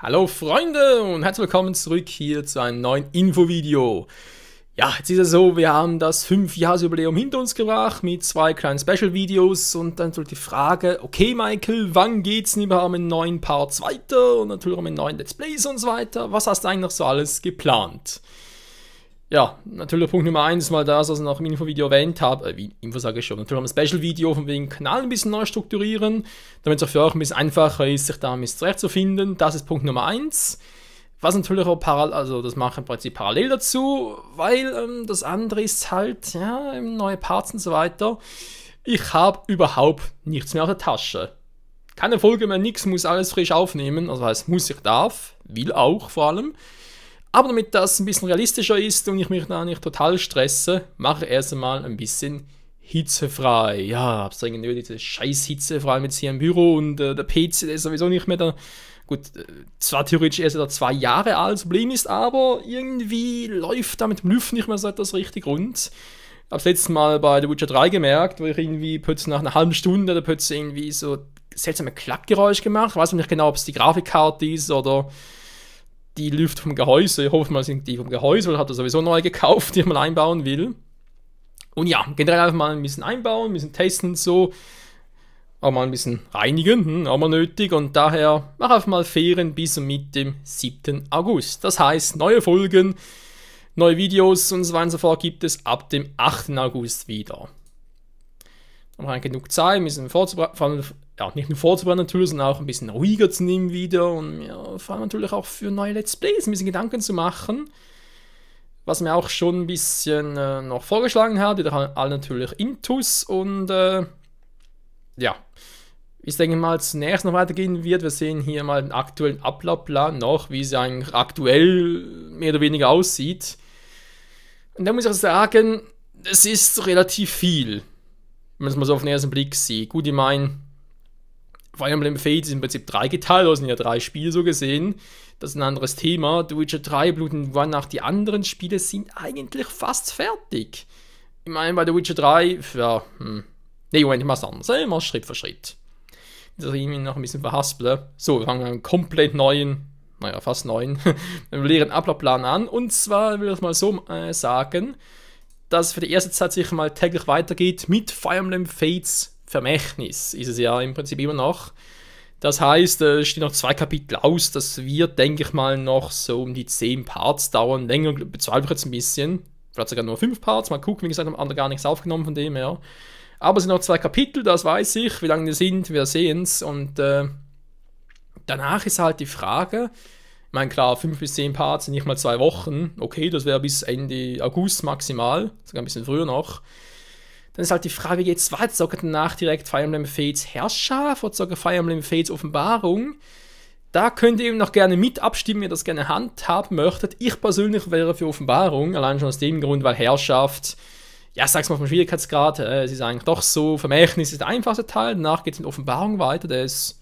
Hallo Freunde und herzlich willkommen zurück hier zu einem neuen Infovideo. Ja, jetzt ist es so, wir haben das 5-Jahres-Jubiläum hinter uns gebracht mit 2 kleinen Special-Videos und dann so die Frage, okay Michael, wann geht's denn überhaupt mit neuen Parts weiter und natürlich auch mit neuen Let's Plays und so weiter? Was hast du eigentlich noch so alles geplant? Ja, natürlich Punkt Nummer 1 mal das, was ich noch im Infovideo erwähnt habe, Info sage ich schon, natürlich ein Special-Video von wegen Kanal ein bisschen neu strukturieren, damit es auch für euch ein bisschen einfacher ist, sich da ein bisschen zurechtzufinden. Das ist Punkt Nummer 1. Was natürlich auch das mache ich im Prinzip parallel dazu, weil das andere ist halt, ja, neue Parts und so weiter. Ich habe überhaupt nichts mehr auf der Tasche. Keine Folge mehr, nichts, muss alles frisch aufnehmen, also heißt, muss ich darf, will auch vor allem. Aber damit das ein bisschen realistischer ist und ich mich da nicht total stresse, mache ich erst einmal ein bisschen hitzefrei. Ja, hab's dringend nötig, diese scheiß Hitze, vor allem jetzt hier im Büro und der PC der ist sowieso nicht mehr da. Gut, zwar theoretisch erst 2 Jahre alt, das Problem ist aber, irgendwie läuft da mit dem Lüften nicht mehr so etwas richtig rund. Ich hab's letztes Mal bei The Witcher 3 gemerkt, wo ich irgendwie plötzlich nach einer halben Stunde plötzlich irgendwie so seltsame Klackgeräusch gemacht. Ich weiß nicht genau, ob es die Grafikkarte ist oder die Lüfter vom Gehäuse. Ich hoffe mal, sind die vom Gehäuse, weil ich habe sowieso neu gekauft, die ich mal einbauen will. Und ja, generell einfach mal ein bisschen einbauen, ein bisschen testen und so. Auch mal ein bisschen reinigen, auch mal nötig. Und daher mache einfach mal Ferien bis und mit dem 7. August. Das heißt, neue Folgen, neue Videos und so weiter und so fort gibt es ab dem 8. August wieder. Da haben wir genug Zeit, ein bisschen vorzubereiten, ja, nicht nur vorzubereiten natürlich, sondern auch ein bisschen ruhiger zu nehmen wieder und ja, vor allem natürlich auch für neue Let's Plays ein bisschen Gedanken zu machen. Was mir auch schon ein bisschen noch vorgeschlagen hat, wieder alle natürlich Intus und ja, ich denke mal, zunächst noch weitergehen wird. Wir sehen hier mal den aktuellen Ablaufplan noch, wie es eigentlich aktuell mehr oder weniger aussieht. Und da muss ich auch sagen, es ist relativ viel, wenn man es mal so auf den ersten Blick sieht. Gut, ich meine, Fire Emblem Fates ist im Prinzip 3 geteilt, das sind ja 3 Spiele so gesehen. Das ist ein anderes Thema. The Witcher 3, Blood and Wine, nach die anderen Spiele sind eigentlich fast fertig. Ich meine, bei The Witcher 3, ja, Ne, Moment, ich mach's anders. Ich mach's Schritt für Schritt. Das ist irgendwie noch ein bisschen verhaspeln. So, wir fangen mit einem komplett neuen, naja, fast neuen, leeren Ablaufplan an. Und zwar will ich mal so sagen, dass es für die erste Zeit sicher mal täglich weitergeht mit Fire Emblem Fates Vermächtnis. Ist es ja im Prinzip immer noch. Das heißt, es stehen noch 2 Kapitel aus. Das wird, denke ich mal, noch so um die 10 Parts dauern. Länger bezweifle ich jetzt ein bisschen. Vielleicht sogar nur 5 Parts. Mal gucken, wie gesagt, haben andere gar nichts aufgenommen von dem her. Aber es sind noch 2 Kapitel, das weiß ich. Wie lange die sind, wir sehen es. Und danach ist halt die Frage, ich meine, klar, 5 bis 10 Parts sind nicht mal 2 Wochen. Okay, das wäre bis Ende August maximal. Sogar ein bisschen früher noch. Dann ist halt die Frage, wie geht's weiter? Sogar danach direkt Fire Emblem Fates Herrschaft oder sogar Fire Emblem Fates Offenbarung? Da könnt ihr eben noch gerne mit abstimmen, wenn ihr das gerne handhaben möchtet. Ich persönlich wäre für Offenbarung, allein schon aus dem Grund, weil Herrschaft, ja, sag's mal vom Schwierigkeitsgrad, es ist eigentlich doch so, Vermächtnis ist der einfachste Teil, danach geht's mit Offenbarung weiter, der ist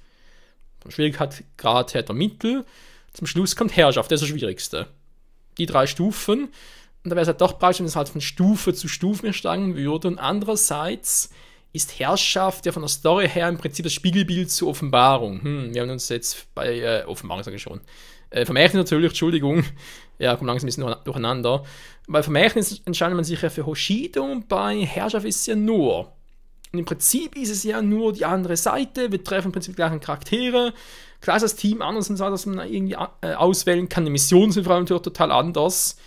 vom Schwierigkeitsgrad her der Mittel, zum Schluss kommt Herrschaft, der ist der schwierigste. Die 3 Stufen. Und da wäre es halt doch praktisch, wenn es halt von Stufe zu Stufe mehr steigen würde. Und andererseits ist Herrschaft ja von der Story her im Prinzip das Spiegelbild zur Offenbarung. Wir haben uns jetzt bei Offenbarung, sage ich schon. Vermächtnis natürlich, Entschuldigung. Ja, kommt langsam ein bisschen durcheinander. Bei Vermächtnis entscheidet man sich ja für Hoshido und bei Herrschaft ist es ja nur. Und im Prinzip ist es ja nur die andere Seite. Wir treffen im Prinzip die gleichen Charaktere. Klar ist das Team anders und so, dass man irgendwie auswählen kann. Die Missionen sind vor allem natürlich total anders.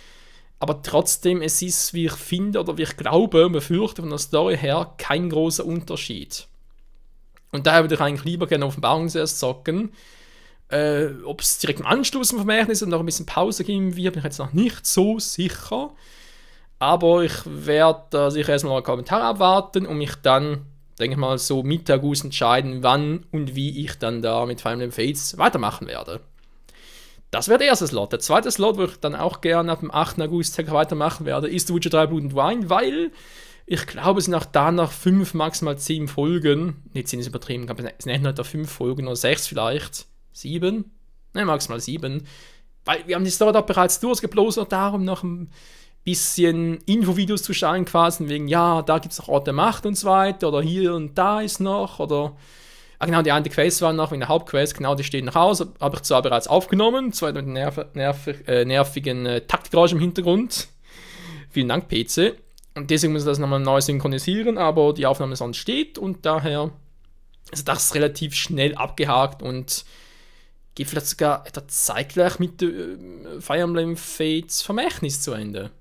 Aber trotzdem, es ist, wie ich finde oder wie ich glaube und befürchte von der Story her, kein großer Unterschied. Und daher würde ich eigentlich lieber gerne Offenbarung zuerst zocken. Ob es direkt im Anschluss vom Vermächtnis und noch ein bisschen Pause geben wird, bin ich jetzt noch nicht so sicher. Aber ich werde sicher erstmal einen Kommentar abwarten und mich dann, denke ich mal, so Mitte August entscheiden, wann und wie ich dann da mit Fire Emblem Fates weitermachen werde. Das wäre der erste Slot. Der zweite Slot, wo ich dann auch gerne ab dem 8. August weitermachen werde, ist The Witcher 3 Blood and Wine, weil ich glaube, es sind auch danach 5, maximal 10 Folgen. Nicht sind es übertrieben, ich glaube, es sind nicht nur 5 Folgen oder 6 vielleicht. 7? Nein, maximal 7. Weil wir haben die Story dort bereits durchgeblosert, darum noch ein bisschen Infovideos zu schauen, quasi wegen, ja, da gibt es noch Orte der Macht und so weiter, oder hier und da ist noch, oder Ah genau, die eine Quest war noch, in der Hauptquest, genau, die steht noch aus, habe ich zwar bereits aufgenommen, zwar mit nervigen Taktikrausch im Hintergrund. Vielen Dank, PC. Und deswegen muss ich das nochmal neu synchronisieren, aber die Aufnahme sonst steht und daher ist das relativ schnell abgehakt und geht vielleicht sogar etwa zeitgleich mit Fire Emblem Fates Vermächtnis zu Ende.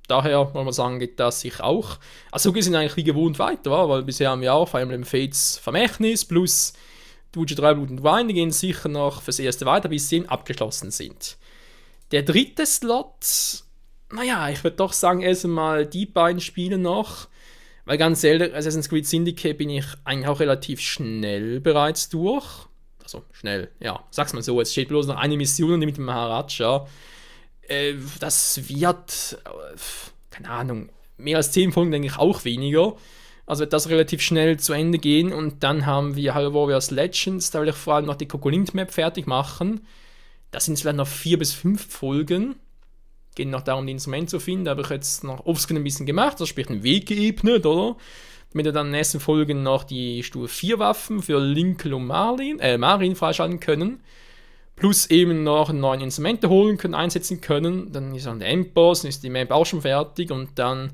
Daher muss man sagen, geht das sicher auch. Also wir sind eigentlich wie gewohnt weiter, weil bisher haben wir auch Fire Emblem Fates Vermächtnis plus Duji 3 Blut und Wein, die gehen sicher noch fürs erste weiter, bis sie abgeschlossen sind. Der dritte Slot, naja, ich würde doch sagen, erstmal die beiden Spiele noch, weil ganz ehrlich, Assassin's Creed Syndicate bin ich eigentlich auch relativ schnell bereits durch. Also schnell, ja, sag's mal so, es steht bloß noch eine Mission mit dem Maharaja. Das wird, keine Ahnung, mehr als 10 Folgen denke ich auch weniger. Also wird das relativ schnell zu Ende gehen und dann haben wir Hyrule Warriors Legends, da will ich vor allem noch die Kokolint-Map fertig machen. Das sind vielleicht noch 4 bis 5 Folgen. Geht noch darum, die Instrumente zu finden, da habe ich jetzt noch offscreen ein bisschen gemacht, das sprich einen Weg geebnet, oder? Damit wir dann in den nächsten Folgen noch die Stufe 4 Waffen für Lincoln und Marin freischalten können. Plus eben noch neue Instrumente holen können, einsetzen können. Dann ist dann der Endboss, dann ist die Map auch schon fertig und dann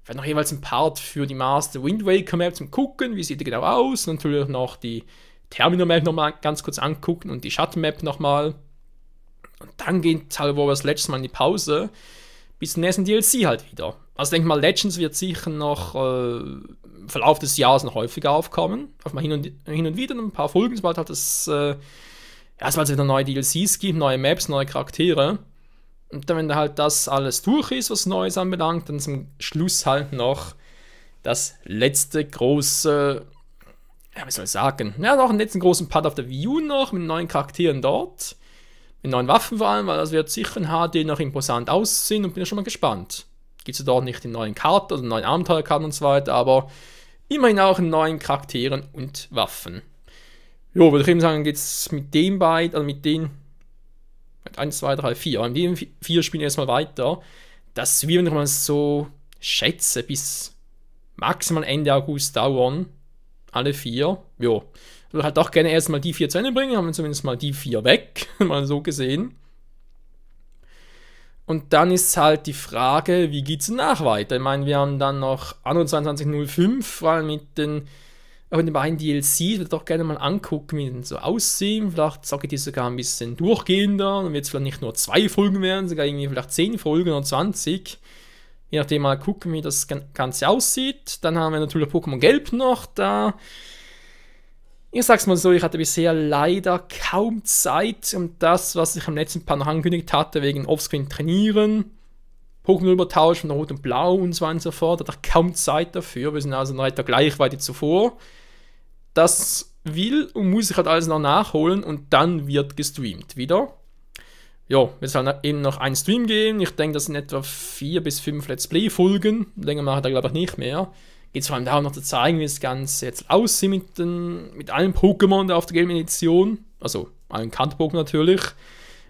vielleicht noch jeweils ein Part für die Master Wind Waker Map zum Gucken, wie sieht die genau aus. Und natürlich noch die Terminal Map nochmal ganz kurz angucken und die Schatten Map nochmal. Und dann geht Hyrule Warriors letztes Mal in die Pause, bis zum nächsten DLC halt wieder. Also ich denke mal, Legends wird sicher noch im Verlauf des Jahres noch häufiger aufkommen. Auf mal hin und wieder, ein paar Folgen, sobald halt es wieder neue DLCs gibt, neue Maps, neue Charaktere. Und dann, wenn da halt das alles durch ist, was Neues anbelangt, dann zum Schluss halt noch das letzte große, ja, wie soll ich sagen, ja, noch einen letzten großen Part auf der Wii U noch, mit neuen Charakteren dort. Mit neuen Waffen vor allem, weil das wird sicher in HD noch imposant aussehen und bin ja schon mal gespannt. Gibt es dort nicht in neuen Karten oder neuen Abenteuerkarten und so weiter, aber immerhin auch in neuen Charakteren und Waffen. Jo, würde ich eben sagen, geht's mit den beiden, also mit den 1, 2, 3, 4. In den 4 Spielen erstmal weiter. Das wird, wenn ich mal so schätze, bis maximal Ende August dauern. Alle 4. Jo. Ich würde halt auch gerne erstmal die 4 zu Ende bringen, haben wir zumindest mal die 4 weg, mal so gesehen. Und dann ist halt die Frage, wie geht's danach weiter? Ich meine, wir haben dann noch Anno 2205, vor allem mit den beiden DLCs, ich würde doch gerne mal angucken, wie die so aussehen. Vielleicht sage ich die sogar ein bisschen durchgehender, dann wird es vielleicht nicht nur 2 Folgen werden, sogar irgendwie vielleicht 10 Folgen oder 20. Je nachdem mal gucken, wie das Ganze aussieht. Dann haben wir natürlich Pokémon Gelb noch, da ich sag's mal so, ich hatte bisher leider kaum Zeit, um das, was ich am letzten Part noch angekündigt hatte, wegen Offscreen trainieren, Pokémon-Übertausch von Rot und Blau und so weiter und so fort, hatte ich kaum Zeit dafür, wir sind also noch etwa gleich weit wie zuvor. Das will und muss ich halt alles noch nachholen und dann wird gestreamt wieder. Ja, wird halt eben noch einen Stream geben, ich denke, das sind etwa 4 bis 5 Let's Play-Folgen, länger mache ich da glaube ich nicht mehr. Geht es vor allem darum, noch zu zeigen, wie das Ganze jetzt aussieht mit allen Pokémon da auf der Game Edition. Also allen Kant-Pokémon natürlich.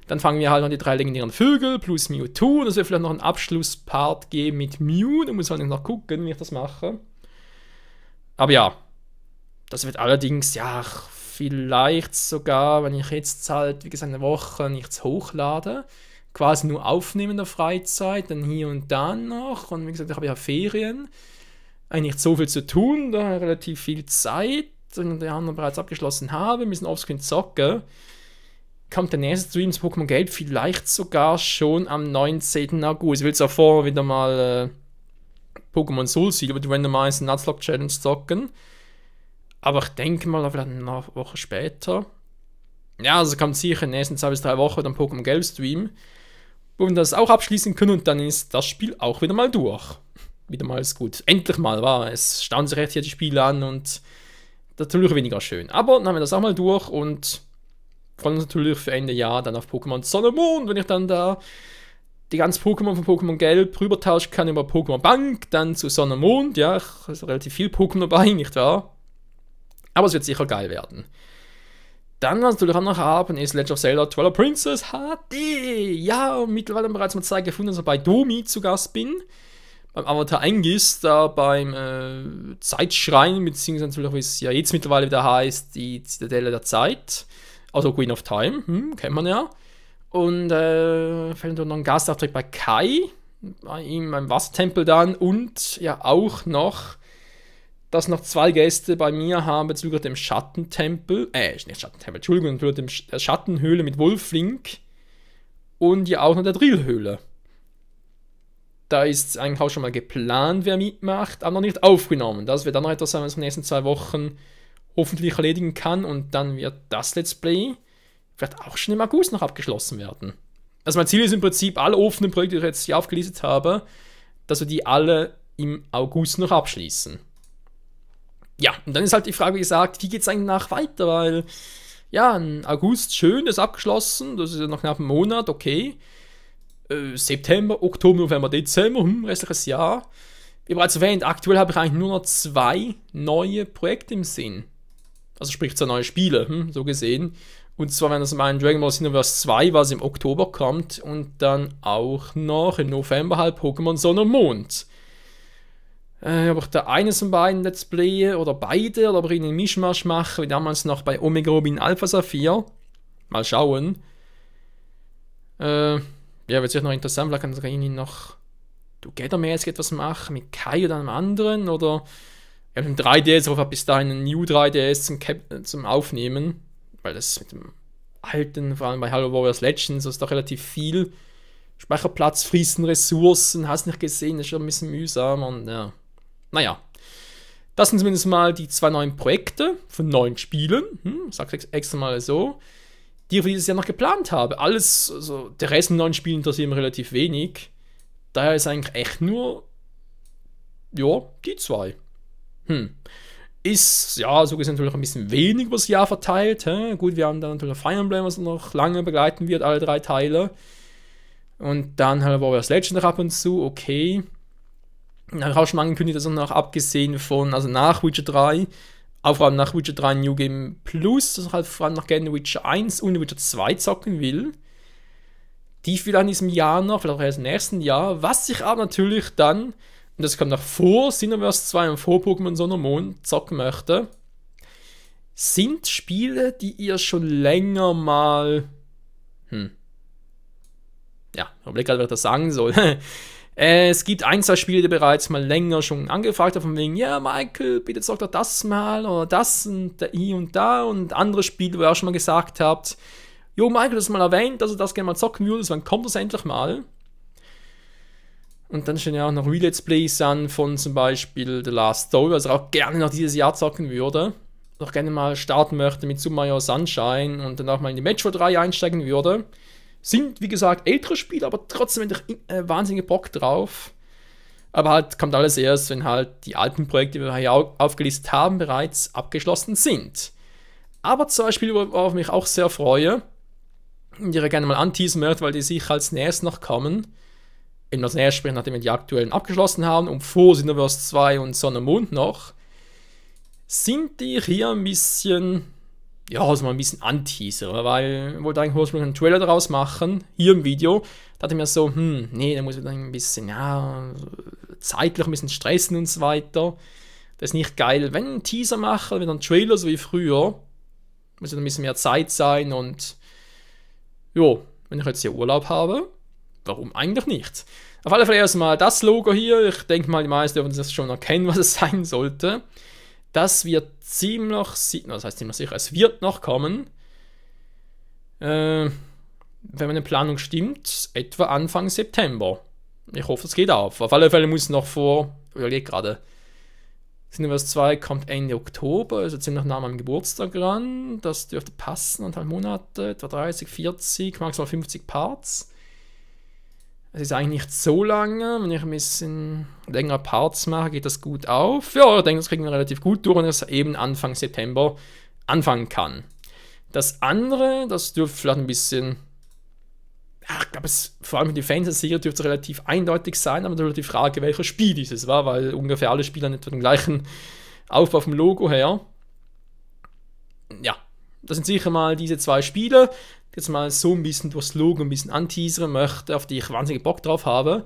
Dann fangen wir halt noch die 3 legendären Vögel plus Mewtwo. Das wird vielleicht noch einen Abschlusspart geben mit Mew. Da muss ich halt noch gucken, wie ich das mache. Aber ja, das wird allerdings, ja, vielleicht sogar, wenn ich jetzt halt, wie gesagt, eine Woche nichts hochlade, quasi nur aufnehmen in der Freizeit, dann hier und da noch. Und wie gesagt, ich habe ja Ferien. Eigentlich nicht so viel zu tun, da relativ viel Zeit und die anderen bereits abgeschlossen habe, müssen offscreen zocken. Kommt der nächste Stream zu Pokémon Gelb vielleicht sogar schon am 19. August. Ich will zwar vorher wieder mal Pokémon Soul Silver, die Randomized Nuzlocke Challenge zocken. Aber ich denke mal, vielleicht eine Woche später. Ja, also kommt sicher in den nächsten 2 bis 3 Wochen dann Pokémon Gelb Stream, wo wir das auch abschließen können und dann ist das Spiel auch wieder mal durch. Wieder mal ist gut. Endlich mal, war es. Staunen sich recht hier die Spiele an und natürlich weniger schön. Aber dann haben wir das auch mal durch und freuen uns natürlich für Ende Jahr dann auf Pokémon Sonne und Mond, wenn ich dann da die ganzen Pokémon von Pokémon Gelb rübertauschen kann über Pokémon Bank, dann zu Sonne und Mond. Ja, ist relativ viel Pokémon dabei, nicht wahr? Aber es wird sicher geil werden. Dann, was wir natürlich auch noch haben, ist Legend of Zelda Twilight Princess HD. Ja, mittlerweile bereits mal Zeit gefunden, dass ich bei Domi zu Gast bin. beim Avatar Aengis, da beim Zeitschrein, beziehungsweise natürlich, wie es ja jetzt mittlerweile wieder heißt, die Zitadelle der Zeit. Also Queen of Time, kennt man ja. Und fällt noch ein Gastauftritt bei Kai, bei ihm beim Wassertempel dann. Und ja auch noch, dass noch 2 Gäste bei mir haben bezüglich dem Schattentempel. Nicht Schattentempel, Entschuldigung, bezüglich der Schattenhöhle mit Wolflink. Und ja auch noch der Drillhöhle. Da ist eigentlich auch schon mal geplant, wer mitmacht, aber noch nicht aufgenommen. Das wird dann noch etwas sein, was in den nächsten 2 Wochen hoffentlich erledigen kann. Und dann wird das Let's Play vielleicht auch schon im August noch abgeschlossen werden. Also mein Ziel ist im Prinzip, alle offenen Projekte, die ich jetzt hier aufgelistet habe, dass wir die alle im August noch abschließen. Ja, und dann ist halt die Frage, wie gesagt, wie geht es eigentlich nach weiter? Weil, ja, im August schön, das ist abgeschlossen, das ist ja noch knapp ein Monat, okay. September, Oktober, November, Dezember, restliches Jahr. Wie bereits erwähnt, aktuell habe ich eigentlich nur noch 2 neue Projekte im Sinn. Also sprich 2 neue Spiele, so gesehen. Und zwar wären das mein Dragon Ball Xenoverse 2, was im Oktober kommt. Und dann auch noch im November halt Pokémon Sonne und Mond. Ob ich da eines von beiden Let's Play oder beide oder ob ich einen Mischmasch mache, wie damals noch bei Omega Rubin Alpha Saphir. Mal schauen. Ja, wird sicher noch interessant, vielleicht kann ich irgendwie noch Together-mäßig etwas machen, mit Kai oder einem anderen, oder ja, mit dem 3DS, ich habe bis dahin einen New 3DS zum Aufnehmen, weil das mit dem alten, vor allem bei Halo Warriors Legends, das ist doch relativ viel Speicherplatz, Friesen, Ressourcen, hast nicht gesehen, das ist schon ein bisschen mühsam und ja, naja. Das sind zumindest mal die 2 neuen Projekte von 9 Spielen, ich sage extra mal so, die ich für dieses Jahr noch geplant habe. Alles, also der Rest von 9 Spielen interessiert mich relativ wenig. Daher ist eigentlich echt nur, ja, die 2. Ist, ja, so gesehen natürlich ein bisschen wenig über das Jahr verteilt. Gut, wir haben dann natürlich Fire Emblem, was noch lange begleiten wird, alle 3 Teile. Und dann halt Warriors Legend noch ab und zu, okay. Dann habe ich auch schon mal angekündigt, dass noch abgesehen von, also nach Witcher 3, auch vor allem nach Witcher 3 New Game Plus, dass ich halt vor allem noch gerne Witcher 1 und Witcher 2 zocken will. Die vielleicht in diesem Jahr noch, vielleicht auch erst im nächsten Jahr. Was ich aber natürlich dann, und das kommt noch vor Xenoverse 2 und vor Pokémon Sonne und Mond zocken möchte, sind Spiele, die ihr schon länger mal, ja, ich überlege gerade, was ich das sagen soll. Es gibt 1, 2 Spiele, die bereits mal länger schon angefragt haben, von wegen, ja, Michael, bitte sag doch das mal oder das und hier und da, und andere Spiele, wo ihr auch schon mal gesagt habt, jo, Michael, du hast mal erwähnt, dass du das gerne mal zocken würdest, wann kommt das endlich mal? Und dann stehen ja auch noch Re-Let's Plays an von zum Beispiel The Last Story, was ich auch gerne noch dieses Jahr zocken würde, noch gerne mal starten möchte mit Super Mario Sunshine und dann auch mal in die Metro 3 einsteigen würde. Sind, wie gesagt, ältere Spiele, aber trotzdem hätte ich wahnsinnig Bock drauf. Aber halt kommt alles erst, wenn halt die alten Projekte, die wir hier aufgelistet haben, bereits abgeschlossen sind. Aber 2 Spiele, worauf ich mich auch sehr freue, und die ich gerne mal anteasen möchte, weil die sicher als nächstes noch kommen. Eben als nächstes sprechen, nachdem wir die aktuellen abgeschlossen haben, und vor Xenoverse 2 und Sonne und Mond noch, sind die hier ein bisschen, ja, also mal ein bisschen anteaser, weil ich wollte eigentlich ursprünglich einen Trailer daraus machen, hier im Video. Da dachte ich mir so, nee, da muss ich dann ein bisschen, ja, zeitlich ein bisschen stressen und so weiter. Das ist nicht geil. Wenn ich einen Teaser mache, wenn ein Trailer so wie früher, muss ein bisschen mehr Zeit sein und, jo, wenn ich jetzt hier Urlaub habe, warum eigentlich nicht? Auf alle Fälle erstmal das Logo hier. Ich denke mal, die meisten werden das schon erkennen, was es sein sollte. Das wird ziemlich sicher, es wird noch kommen. Wenn meine Planung stimmt, etwa Anfang September. Ich hoffe, es geht auf alle Fälle muss noch vor, ich überlege gerade, Xenoverse 2 kommt Ende Oktober, also ziemlich nah an meinem Geburtstag ran. Das dürfte passen, 1,5 Monate, etwa 30, 40, maximal 50 Parts. Es ist eigentlich nicht so lange. Wenn ich ein bisschen länger Parts mache, geht das gut auf. Ja, ich denke, das kriegen wir relativ gut durch und dass es eben Anfang September anfangen kann. Das andere, das dürfte vielleicht ein bisschen, ja, ich glaube, vor allem für die Fans der Serie dürfte es relativ eindeutig sein, aber natürlich die Frage, welches Spiel dieses war, weil ungefähr alle Spieler etwa den gleichen Aufbau vom Logo her. Ja, das sind sicher mal diese 2 Spiele, die jetzt mal so ein bisschen durchs Logo ein bisschen anteasern möchte, auf die ich wahnsinnig Bock drauf habe.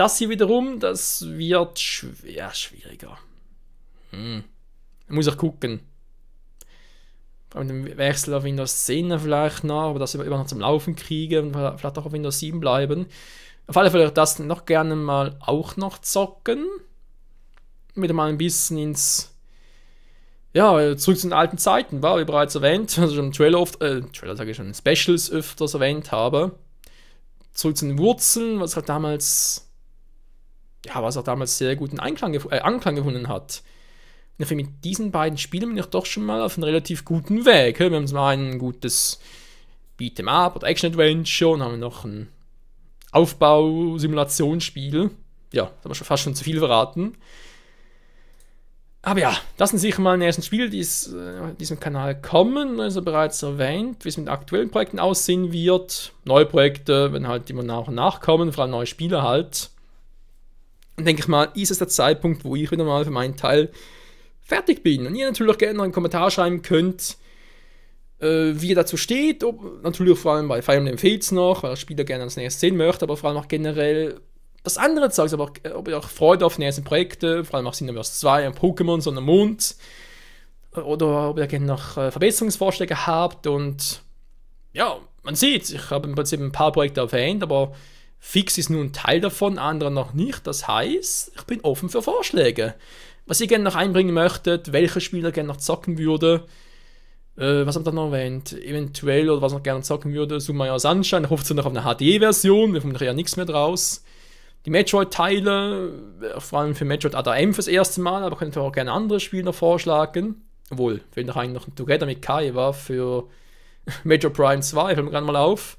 Das hier wiederum, das wird schwieriger. Muss ich gucken. Mit dem Wechsel auf Windows 10 vielleicht noch, aber das immer noch zum Laufen kriegen und vielleicht auch auf Windows 7 bleiben. Auf alle Fälle das noch gerne mal auch noch zocken. Wieder mal ein bisschen zurück zu den alten Zeiten, wie bereits erwähnt, also schon im Specials öfters erwähnt habe. Zurück zu den Wurzeln, was auch damals sehr guten Anklang gefunden hat. Und mit diesen beiden Spielen bin ich doch schon mal auf einem relativ guten Weg. Wir haben zum einen ein gutes Beat'em-up oder Action-Adventure und haben noch ein Aufbau-Simulationsspiel. Ja, da haben wir fast schon zu viel verraten. Aber ja, das sind sicher mal die ersten Spiele, die auf diesem Kanal kommen. Also bereits erwähnt, wie es mit aktuellen Projekten aussehen wird. Neue Projekte, wenn halt immer nach und nach kommen, vor allem neue Spiele halt. Und denke ich mal, ist es der Zeitpunkt, wo ich wieder mal für meinen Teil fertig bin. Und ihr natürlich gerne noch einen Kommentar schreiben könnt, wie ihr dazu steht. Natürlich vor allem bei Fire Emblem Fates noch, weil der Spieler gerne als nächstes sehen möchte, aber vor allem auch generell das andere Zeugs, aber auch, ob ihr auch Freude auf die nächsten Projekte, vor allem auch Xenoverse 2, Pokémon, Sonne und Mond, oder ob ihr gerne noch Verbesserungsvorschläge habt. Und ja, man sieht, ich habe im Prinzip ein paar Projekte erwähnt, aber Fix ist nur ein Teil davon, andere noch nicht. Das heißt, ich bin offen für Vorschläge. Was ihr gerne noch einbringen möchtet, welche Spieler gerne noch zocken würde, was habt ihr noch erwähnt? Eventuell, oder was noch gerne zocken würde, Sumaya Sunshine, ich hoffe noch auf eine HD-Version, wir kommen ja nichts mehr draus. Die Metroid-Teile, vor allem für Metroid ADM fürs erste Mal, aber könnt ihr auch gerne andere Spiele noch vorschlagen. Obwohl, wenn doch eigentlich noch ein Together mit Kai war für Metroid Prime 2, fällt mir gerade mal auf.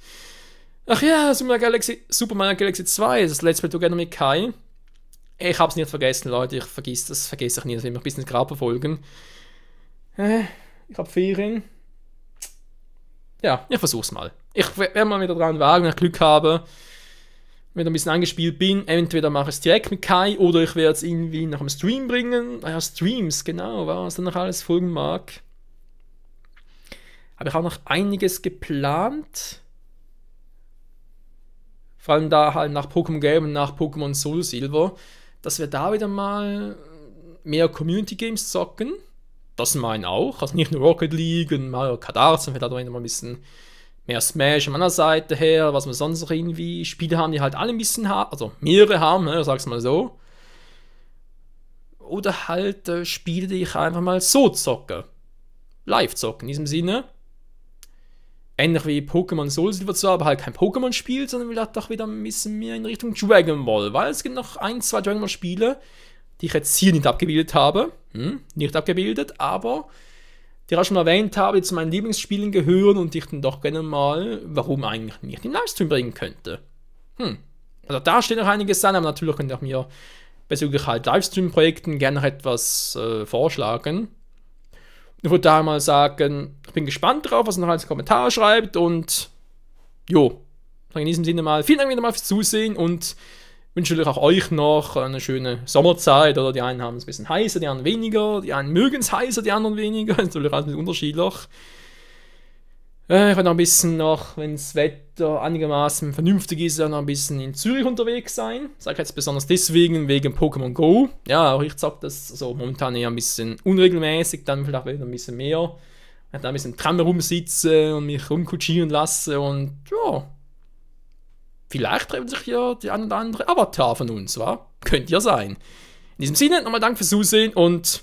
Ach ja, Super Mario Galaxy 2, das Let's Play Together mit Kai. Ich hab's nicht vergessen, Leute, ich vergesse ich nie, das will mich ein bisschen gerade verfolgen. Ich hab Ferien. Ja, ich versuch's mal. Ich werde mal wieder dran wagen, wenn ich Glück habe. Wenn ich ein bisschen angespielt bin, entweder mache ich es direkt mit Kai oder ich werde es irgendwie nach dem Stream bringen. Ja, Streams, genau, was dann noch alles folgen mag. Habe ich auch noch einiges geplant. Vor allem da halt nach Pokémon Game und nach Pokémon Soul Silver, dass wir da wieder mal mehr Community Games zocken. Das meine auch. Also nicht nur Rocket League und Mario Kart 8, sondern wir da mal ein bisschen mehr Smash von meiner Seite her, was wir sonst noch irgendwie Spiele haben, die halt alle ein bisschen haben, also mehrere haben, ne, sag's mal so. Oder halt Spiele, die ich einfach mal so zocke. Live zocken, in diesem Sinne. Ähnlich wie Pokémon Soul Silver zwar, aber halt kein Pokémon-Spiel, sondern vielleicht doch wieder ein bisschen mehr in Richtung Dragon Ball, weil es gibt noch ein, zwei Dragon Ball Spiele, die ich jetzt hier nicht abgebildet habe. Nicht abgebildet, aber die ich auch schon erwähnt habe, die zu meinen Lieblingsspielen gehören und die ich dann doch gerne mal, warum eigentlich nicht, in den Livestream bringen könnte. Also da steht noch einiges an, aber natürlich könnt ihr auch mir bezüglich halt Livestream-Projekten gerne noch etwas vorschlagen. Ich würde da mal sagen, ich bin gespannt drauf, was ihr noch als Kommentar schreibt und in diesem Sinne mal vielen Dank wieder mal fürs Zusehen und wünsche natürlich auch euch noch eine schöne Sommerzeit, oder die einen haben es ein bisschen heißer, die anderen weniger, die einen mögen es heißer, die anderen weniger, das ist natürlich alles ein bisschen unterschiedlich. Ich werde noch ein bisschen wenn das Wetter einigermaßen vernünftig ist, noch ein bisschen in Zürich unterwegs sein. Ich sage jetzt besonders deswegen, wegen Pokémon Go. Ja, auch ich zocke das so momentan eher ein bisschen unregelmäßig, dann vielleicht wieder ein bisschen mehr. Ich da ein bisschen Tram herumsitze und mich rumkutschieren lasse und ja, vielleicht treffen sich ja die ein oder andere Avatar von uns, wa? Könnte ja sein. In diesem Sinne, nochmal Dank fürs Zusehen und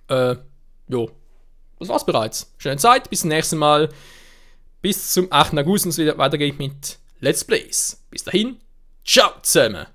das war's bereits. Schöne Zeit, bis zum nächsten Mal. Bis zum 8. August und es wieder weitergeht mit Let's Plays. Bis dahin, ciao zusammen!